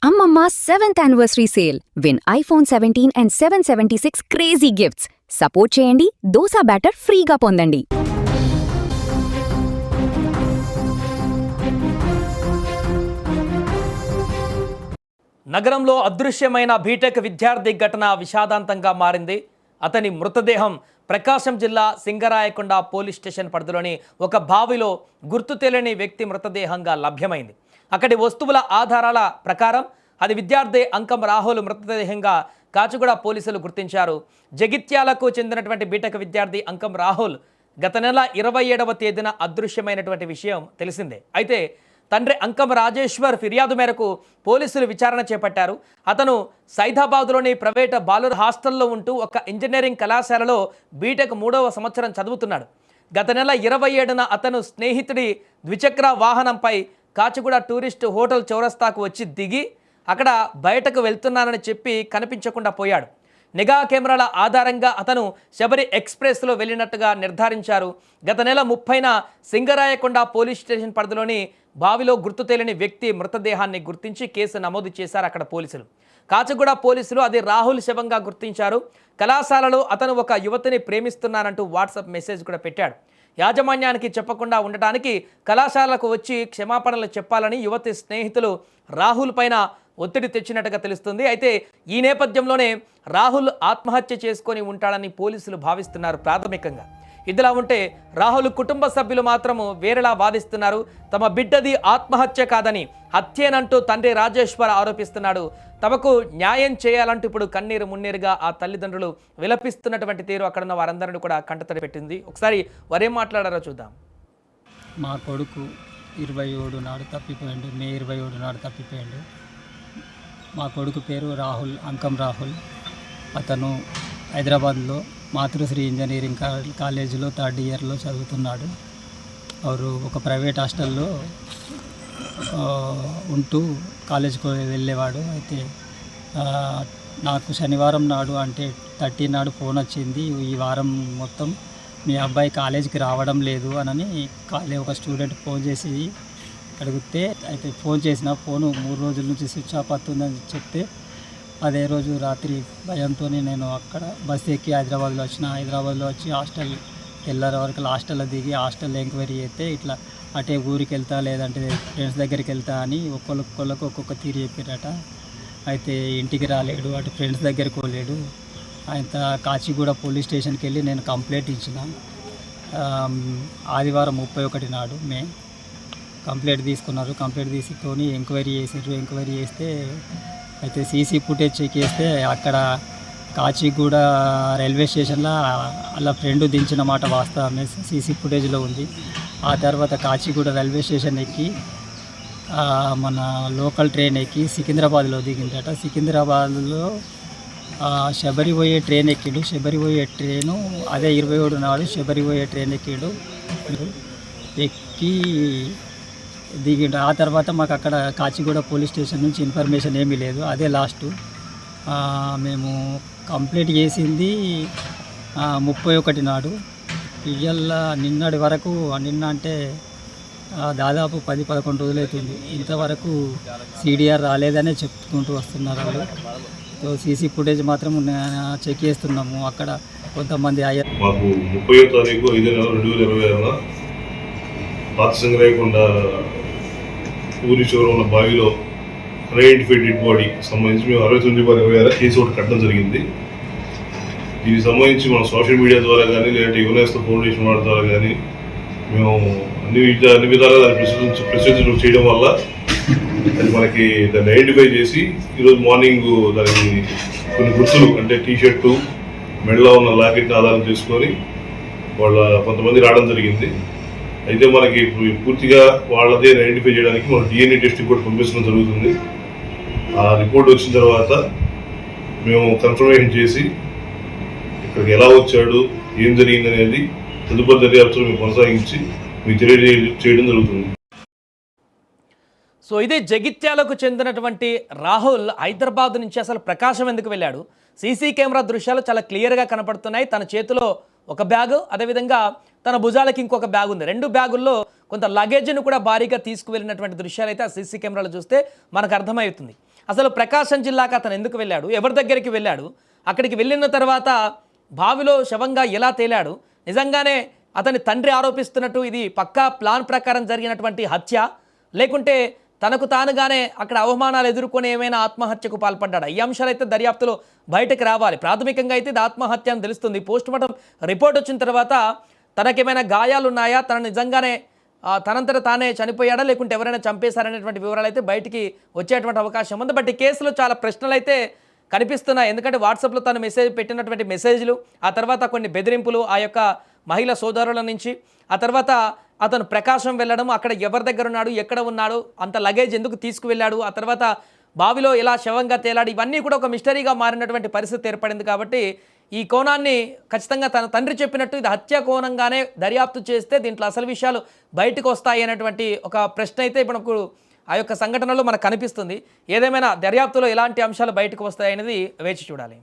అమ్మమ్మ 7th anniversary sale. Win iPhone 17 and 776 crazy gifts. Support చేయండి, dosa batter ఫ్రీగా పొందండి. నగరంలో అదృశ్యమైన బీటెక్ విద్యార్థి ఘటన విషాదాంతంగా మారింది. అతని మృతదేహం ప్రకాశం జిల్లా సింగరాయకొండ పోలీస్ స్టేషన్ పరిధిలోని ఒక బావిలో గుర్తు తెలియని వ్యక్తి మృతదేహంగా లభ్యమైంది. అక్కడి వస్తువుల ఆధారాల ప్రకారం అది విద్యార్థి అంకం రాహుల్ మృతదేహంగా కాచిగూడ పోలీసులు గుర్తించారు. జగిత్యాలకు చెందినటువంటి బీటెక్ విద్యార్థి అంకం రాహుల్ గత నెల 27వ తేదీన అదృశ్యమైనటువంటి విషయం తెలిసిందే. అయితే తండ్రి అంకం రాజేశ్వర్ ఫిర్యాదు మేరకు పోలీసులు విచారణ చేపట్టారు. అతను సైదాబాద్లోని ప్రైవేట్ బాలుర హాస్టల్లో ఉంటూ ఒక ఇంజనీరింగ్ కళాశాలలో బీటెక్ 3వ సంవత్సరం చదువుతున్నాడు. గత నెల 27న అతను స్నేహితుడి ద్విచక్ర వాహనంపై కాచిగూడ టూరిస్ట్ హోటల్ చౌరస్తాకు వచ్చి దిగి అక్కడ బయటకు వెళ్తున్నానని చెప్పి కనిపించకుండా పోయాడు. నిఘా కెమెరాల ఆధారంగా అతను శబరి ఎక్స్ప్రెస్లో వెళ్ళినట్టుగా నిర్ధారించారు. గత నెల 30న సింగరాయకొండ పోలీస్ స్టేషన్ పరిధిలోని బావిలో గుర్తు తెలియని వ్యక్తి మృతదేహాన్ని గుర్తించి కేసు నమోదు చేశారు అక్కడ పోలీసులు. కాచిగూడ పోలీసులు అది రాహుల్ శవంగా గుర్తించారు. కళాశాలలో అతను ఒక యువతిని ప్రేమిస్తున్నానంటూ వాట్సాప్ మెసేజ్ కూడా పెట్టాడు. యాజమాన్యానికి చెప్పకుండా ఉండటానికి కళాశాలకు వచ్చి క్షమాపణలు చెప్పాలని యువతి స్నేహితులు రాహుల్ పైన ఒత్తిడి తెచ్చినట్టుగా తెలుస్తుంది. అయితే ఈ నేపథ్యంలోనే రాహుల్ ఆత్మహత్య చేసుకొని ఉంటాడని పోలీసులు భావిస్తున్నారు ప్రాథమికంగా. ఇదిలా ఉంటే రాహుల్ కుటుంబ సభ్యులు మాత్రము వేరేలా వాదిస్తున్నారు. తమ బిడ్డది ఆత్మహత్య కాదని హత్యేనంటూ తండ్రి రాజేశ్వర్ ఆరోపిస్తున్నాడు. తమకు న్యాయం చేయాలంటూ ఇప్పుడు కన్నీరు మున్నీరుగా ఆ తల్లిదండ్రులు విలపిస్తున్నటువంటి తీరు అక్కడున్న వారందరినీ కూడా కంటతడి పెట్టింది. ఒకసారి వారేం మాట్లాడారో చూద్దాం. మా కొడుకు 27 నాడు తప్పిపోయాడు. మే 27 నాడు తప్పిపోయాడు. మా కొడుకు పేరు రాహుల్, అంకం రాహుల్. అతను హైదరాబాద్లో మాతృశ్రీ ఇంజనీరింగ్ కాలేజీలో 3rd ఇయర్లో చదువుతున్నాడు. వారు ఒక ప్రైవేట్ హాస్టల్లో ఉంటూ కాలేజీకి వెళ్ళేవాడు. అయితే నాకు శనివారం నాడు అంటే 13 నాడు ఫోన్ వచ్చింది, ఈ వారం మొత్తం మీ అబ్బాయి కాలేజీకి రావడం లేదు అని ఒక స్టూడెంట్ ఫోన్ చేసి అడిగితే, అయితే ఫోన్ చేసిన ఫోను 3 రోజుల నుంచి స్విచ్ ఆఫ్ అవుతుందని చెప్తే అదే రోజు రాత్రి భయంతో నేను అక్కడ బస్సు ఎక్కి హైదరాబాద్లో వచ్చి హాస్టల్ తెల్లారి వరకు హాస్టల్లో దిగి హాస్టల్లో ఎంక్వైరీ చేస్తే ఇట్లా అటే ఊరికి వెళ్తా లేదంటే ఫ్రెండ్స్ దగ్గరికి వెళ్తా అని ఒక్కొక్కరికి ఒక్కొక్క తీరు చెప్పారట. అయితే ఇంటికి రాలేడు, అటు ఫ్రెండ్స్ దగ్గరికి పోలేడు. ఆయన కాచిగూడ పోలీస్ స్టేషన్కి వెళ్ళి నేను కంప్లైంట్ ఇచ్చిన. ఆదివారం 31 నాడు మే కంప్లైంట్ తీసుకున్నారు. కంప్లైంట్ తీసుకొని ఎంక్వైరీ చేశారు. ఎంక్వైరీ చేస్తే అయితే సీసీ ఫుటేజ్ చెక్ చేస్తే అక్కడ కాచిగూడ రైల్వే స్టేషన్లో అలా ఫ్రెండ్ దించిన మాట వాస్తవమే, సీసీ ఫుటేజ్లో ఉంది. ఆ తర్వాత కాచిగూడ రైల్వే స్టేషన్ ఎక్కి మన లోకల్ ట్రైన్ ఎక్కి సికింద్రాబాద్లో దిగిందట. సికింద్రాబాద్లో శబరి పోయే ట్రైన్ ఎక్కిడు. శబరి పోయే ట్రైను అదే 27 నాడు శబరి పోయే ట్రైన్ ఎక్కిడు. ఎక్కి దిగిండు. ఆ తర్వాత మాకు అక్కడ కాచిగూడ పోలీస్ స్టేషన్ నుంచి ఇన్ఫర్మేషన్ ఏమీ లేదు. అదే లాస్టు. మేము కంప్లీట్ చేసింది 31 నాడు. ఇవాళ నిన్నటి వరకు, నిన్న అంటే దాదాపు 10-11 రోజులు అవుతుంది. ఇంతవరకు CDR రాలేదనే చెప్పుకుంటూ వస్తున్నారు వాళ్ళు. సో సీసీ ఫుటేజ్ మాత్రం చెక్ చేస్తున్నాము. అక్కడ కొంతమంది మాకు 30వ తారీఖు 5 నెల 2026 పాత సింగరాయకొండ ఊరి చివర ఉన్న బావిలో అన్ఐడెంటిఫైడ్ డెడ్ బాడీ సంబంధించి మేము 69/26 కేసు ఒకటి కట్టడం జరిగింది. దీనికి సంబంధించి మన సోషల్ మీడియా ద్వారా కానీ లేదంటే యువనేస్త ఫౌండేషన్ వారి ద్వారా కానీ మేము అన్ని విధాలుగా దాన్ని ప్రసిద్ధి చేయడం వల్ల అది మనకి దాన్ని ఐడెంటిఫై చేసి ఈరోజు మార్నింగ్ దానికి కొన్ని గుర్తులు అంటే టీషర్టు, మెడలో ఉన్న లాకెట్ని ఆధారం చేసుకొని వాళ్ళ కొంతమంది రావడం జరిగింది. అయితే మనకి పూర్తిగా వాళ్ళదే ఐడెంటిఫై చేయడానికి మనం DNA టెస్ట్కి కూడా పంపించడం జరుగుతుంది. ఆ రిపోర్ట్ వచ్చిన తర్వాత మేము కన్ఫర్మేషన్ చేసి ఇక్కడికి ఎలా వచ్చాడు, ఏం జరిగింది అనేది తదుపరి దర్యాప్తులు మేము కొనసాగించి మీకు తెలియజేయడం జరుగుతుంది. సో ఇది జగిత్యాలకు చెందినటువంటి రాహుల్ హైదరాబాద్ నుంచి అసలు ప్రకాశం ఎందుకు వెళ్ళాడు? సీసీ కెమెరా దృశ్యాలు చాలా క్లియర్గా కనపడుతున్నాయి. తన చేతిలో ఒక బ్యాగు, అదేవిధంగా తన భుజాలకి ఇంకొక బ్యాగ్ ఉంది. 2 బ్యాగుల్లో కొంత లగేజ్ను కూడా భారీగా తీసుకువెళ్ళినటువంటి దృశ్యాలు అయితే ఆ సీసీ కెమెరాలు చూస్తే మనకు అర్థమవుతుంది. అసలు ప్రకాశం జిల్లాకు అతను ఎందుకు వెళ్ళాడు, ఎవరి దగ్గరికి వెళ్ళాడు, అక్కడికి వెళ్ళిన తర్వాత బావిలో శవంగా ఎలా తేలాడు, నిజంగానే అతని తండ్రి ఆరోపిస్తున్నట్టు ఇది పక్కా ప్లాన్ ప్రకారం జరిగినటువంటి హత్య, లేకుంటే తనకు తానుగానే అక్కడ అవమానాలు ఎదుర్కొని ఏమైనా ఆత్మహత్యకు పాల్పడ్డాడా, ఈ అంశాలు అయితే దర్యాప్తులో బయటకు రావాలి. ప్రాథమికంగా అయితే ఇది ఆత్మహత్య అని తెలుస్తుంది. పోస్ట్మార్టం రిపోర్ట్ వచ్చిన తర్వాత తనకేమైనా గాయాలు ఉన్నాయా, తన నిజంగానే తనంతట తానే చనిపోయాడా లేకుంటే ఎవరైనా చంపేశారనేటువంటి వివరాలు అయితే బయటికి వచ్చేటువంటి అవకాశం ఉంది. బట్ ఈ కేసులో చాలా ప్రశ్నలు అయితే కనిపిస్తున్నాయి. ఎందుకంటే వాట్సాప్లో తను మెసేజ్ పెట్టినటువంటి మెసేజ్లు, ఆ తర్వాత కొన్ని బెదిరింపులు ఆ యొక్క మహిళ సోదరుల నుంచి, ఆ తర్వాత అతను ప్రకాశం వెళ్ళడం, అక్కడ ఎవరి దగ్గర ఉన్నాడు, ఎక్కడ ఉన్నాడు, అంత లగేజ్ ఎందుకు తీసుకువెళ్ళాడు, ఆ తర్వాత బావిలో ఎలా శవంగా తేలాడు, ఇవన్నీ కూడా ఒక మిస్టరీగా మారినటువంటి పరిస్థితి ఏర్పడింది. కాబట్టి ఈ కోణాన్ని ఖచ్చితంగా తన తండ్రి చెప్పినట్టు ఇది హత్య కోణంగానే దర్యాప్తు చేస్తే దీంట్లో అసలు విషయాలు బయటకు వస్తాయి అనేటువంటి ఒక ప్రశ్న అయితే ఇప్పుడు ఆ యొక్క సంఘటనలో మనకు కనిపిస్తుంది. ఏదేమైనా దర్యాప్తులో ఎలాంటి అంశాలు బయటకు వస్తాయనేది వేచి చూడాలి.